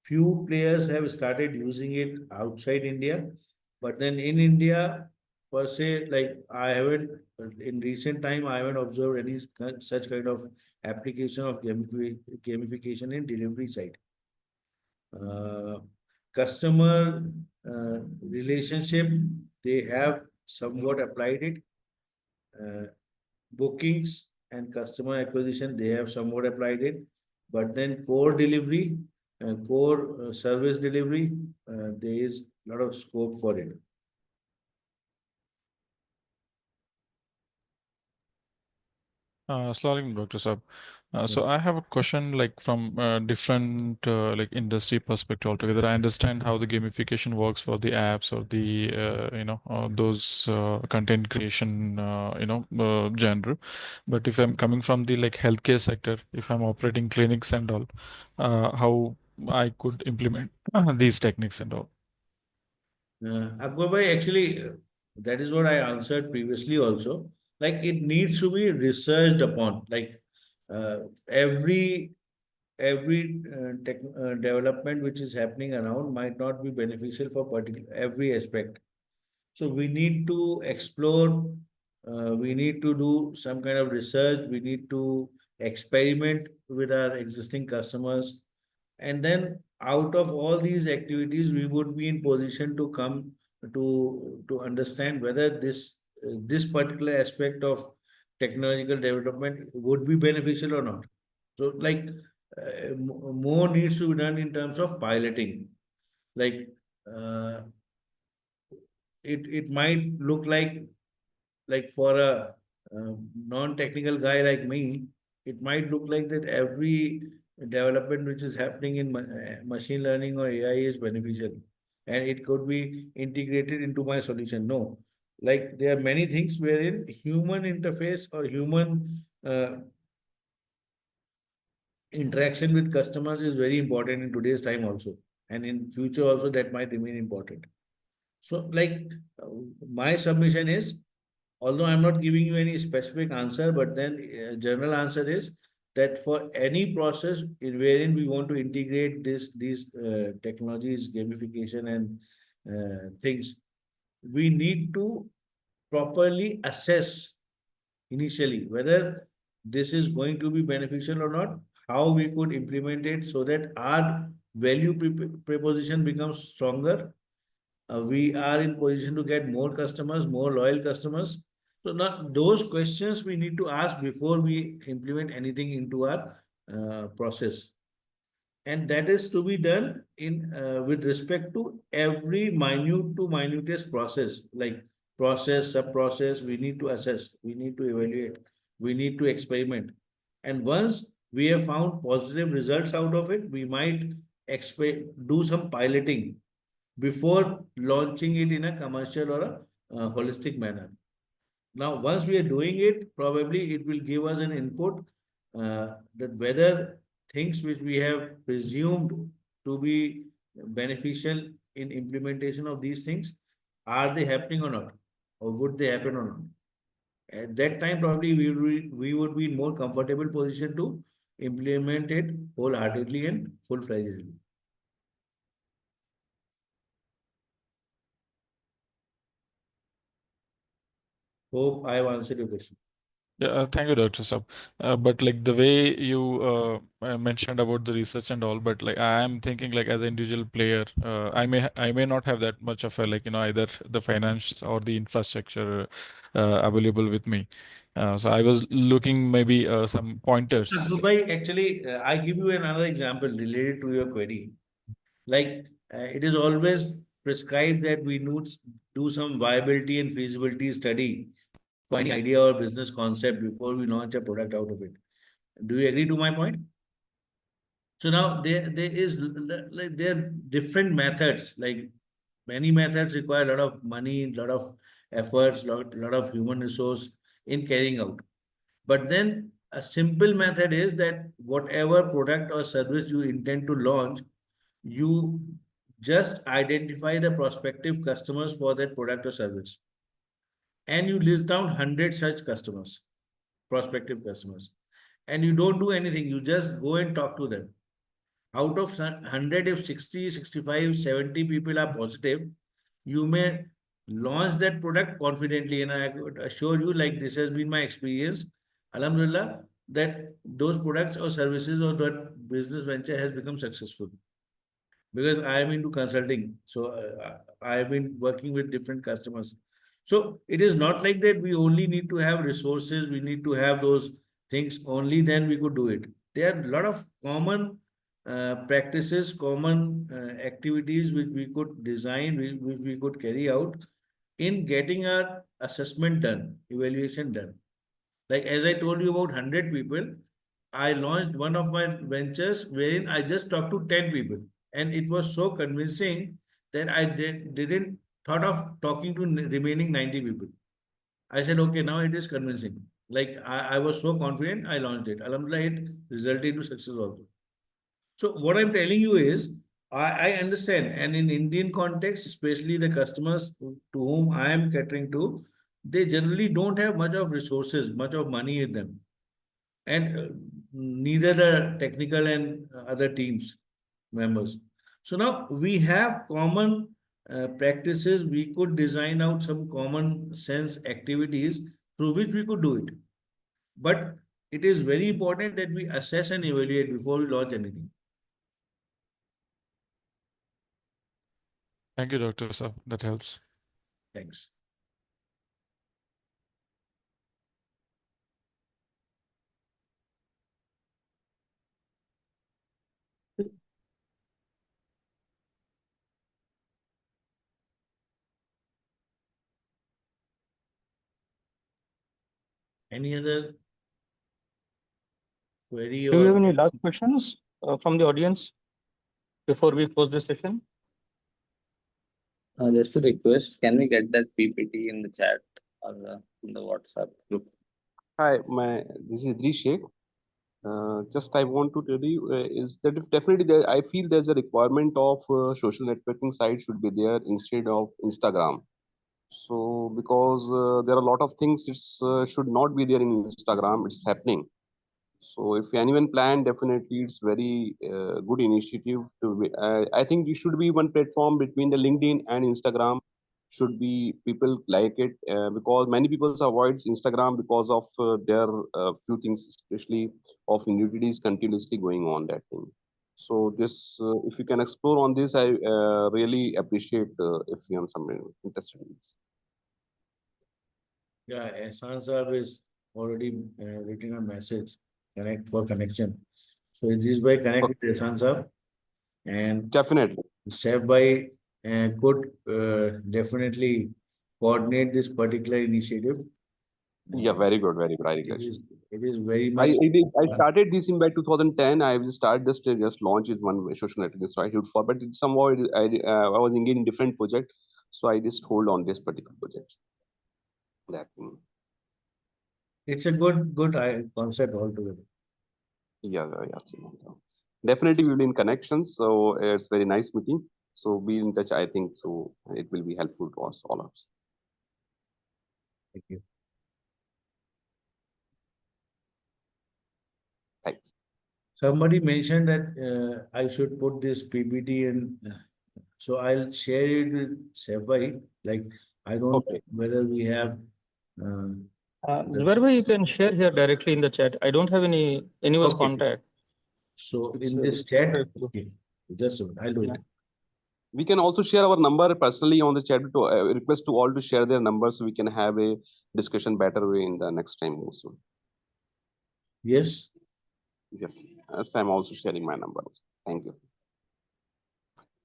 Few players have started using it outside India, but then in India, per se, like I haven't, in recent time, I haven't observed any such kind of application of gamification in delivery side. Uh, Customer relationship, they have somewhat applied it. Bookings and customer acquisition, they have somewhat applied it. But then core delivery, core service delivery, there is a lot of scope for it. Assalamu alaikum, Dr. Saab. So I have a question like from different like industry perspective altogether. I understand how the gamification works for the apps or the those content creation genre. But if I'm coming from the like healthcare sector, if I'm operating clinics and all, how I could implement these techniques and all. Akbar bhai, actually, that is what I answered previously also. Like it needs to be researched upon. Like uh, every development which is happening around might not be beneficial for particular every aspect. So we need to explore. We need to do some kind of research. We need to experiment with our existing customers, and then out of all these activities we would be in position to come to understand whether this particular aspect of technological development would be beneficial or not. So like more needs to be done in terms of piloting. Like uh, it might look like for a non-technical guy like me, it might look like that every development which is happening in machine learning or AI is beneficial, and it could be integrated into my solution. No, like there are many things wherein human interface or human interaction with customers is very important in today's time also, and in future also that might remain important. So, like, uh, my submission is, although I'm not giving you any specific answer, but then general answer is that for any process in wherein we want to integrate these technologies, gamification, and things, we need to properly assess initially whether this is going to be beneficial or not, how we could implement it so that our value proposition becomes stronger, we are in position to get more customers, more loyal customers. So now those questions we need to ask before we implement anything into our process. And that is to be done in with respect to every minute to minutest process, like process, sub-process, we need to assess, we need to evaluate, we need to experiment. And once we have found positive results out of it, we might do some piloting before launching it in a commercial or a holistic manner. Now, once we are doing it, probably it will give us an input that whether things which we have presumed to be beneficial in implementation of these things, are they happening or not? Or would they happen or not? At that time, probably we would be in more comfortable position to implement it wholeheartedly and full-fledgedly. Hope I have answered your question. Yeah, thank you, Dr. Sab. But like the way you mentioned about the research and all, but like I am thinking like as an individual player, I may not have that much of a like either the finance or the infrastructure available with me. So I was looking maybe some pointers. Dubai, actually, I give you another example related to your query. Like it is always prescribed that we need do some viability and feasibility study for any idea or business concept before we launch a product out of it. Do you agree to my point? So now there is like there are different methods. Like many methods require a lot of money, a lot of efforts, lot of human resource in carrying out. But then a simple method is that whatever product or service you intend to launch, you just identify the prospective customers for that product or service. And you list down 100 such customers, prospective customers. And you don't do anything, you just go and talk to them. Out of 100, if 60, 65, 70 people are positive, you may launch that product confidently. And I could assure you, like this has been my experience, Alhamdulillah, that those products or services or that business venture has become successful because I am into consulting. So I have been working with different customers. So it is not like that we only need to have resources, we need to have those things, only then we could do it. There are a lot of common practices, common activities which we could design, which we could carry out in getting our assessment done, evaluation done. Like as I told you about 100 people, I launched one of my ventures wherein I just talked to 10 people. And it was so convincing that I didn't thought of talking to remaining 90 people. I said, okay, now it is convincing. Like I was so confident, I launched it. Alhamdulillah, it resulted into success also. So what I'm telling you is, I understand, and in Indian context, especially the customers to whom I am catering to, they generally don't have much of resources, much of money with them, and neither the technical and other teams members. So now we have common practices. We could design out some common sense activities through which we could do it. But it is very important that we assess and evaluate before we launch anything. Thank you, Dr. Saab. That helps. Thanks. Any other query Do you have or any last questions from the audience before we close this session? Just a request, can we get that PPT in the chat or in the WhatsApp group? Hi, this is Drishe. Just I want to tell you is that definitely there, I feel there's a requirement of social networking site should be there instead of Instagram. So because there are a lot of things it's should not be there in Instagram. It's happening. So if anyone plan, definitely it's very good initiative. I think it should be one platform between the LinkedIn and Instagram. Should be people like it because many people avoids Instagram because of their few things, especially of nudities continuously going on that thing. So this, if you can explore on this, I really appreciate if you are some interested in this. yeah, Ehsan Saab is already written a message connect for connection. So it is by connect with Ehsan Saab, and Definitely. Saif Bhai could definitely coordinate this particular initiative. Yeah, very good, very good. I It agree. is it is very I, much I did. I started this in by 2010. I just started just launched it one social network. So I should for, but it, somehow I was engaged in different project, so I just hold on this particular project. That it's a good concept altogether. yeah. So, definitely we will in connections. So it's very nice meeting. So be in touch. I think so. It will be helpful to us all of us. Thank you. Thanks. Somebody mentioned that I should put this PPT in, so I'll share it with Saif Bhai. Like I don't know Okay. whether we have. Zubair bhai, you can share here directly in the chat. I don't have anyone's Okay. contact. So It's, in this chat, okay. okay, just a minute, I'll do Yeah. it. We can also share our number personally on the chat to request to all to share their numbers so we can have a discussion better way in the next time also. Yes. Yes, as I'm also sharing my number. Thank you.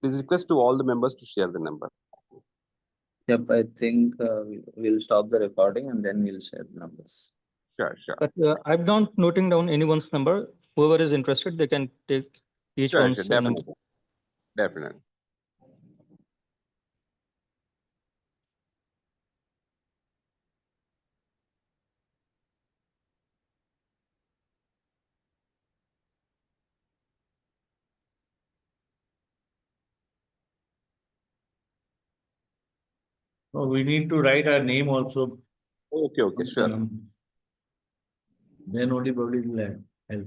Please request to all the members to share the number. Yep, I think we'll stop the recording and then we'll share the numbers. Sure. But I'm not noting down anyone's number. Whoever is interested, they can take each Sure, one's number. definitely. Definitely. Oh, we need to write our name also. Okay, sure. Then only public will help.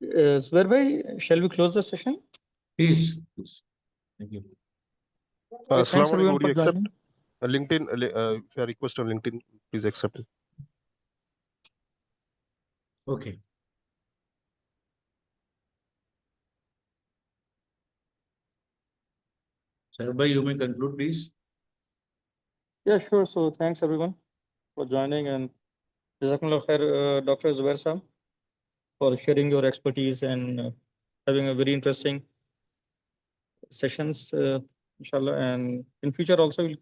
Zubair bhai, shall we close the session? Please, please. Thank you. Okay, thanks Assalamu alaikum. everyone Would for you accept joining. a LinkedIn? If you are request on LinkedIn, please accept it. Okay. Sarbhai, you may conclude, please. Yeah, sure. So thanks everyone for joining, and Jazakumullah khair, Dr. Zubair Sam, for sharing your expertise and having a very interesting sessions, inshallah. And in future also, we'll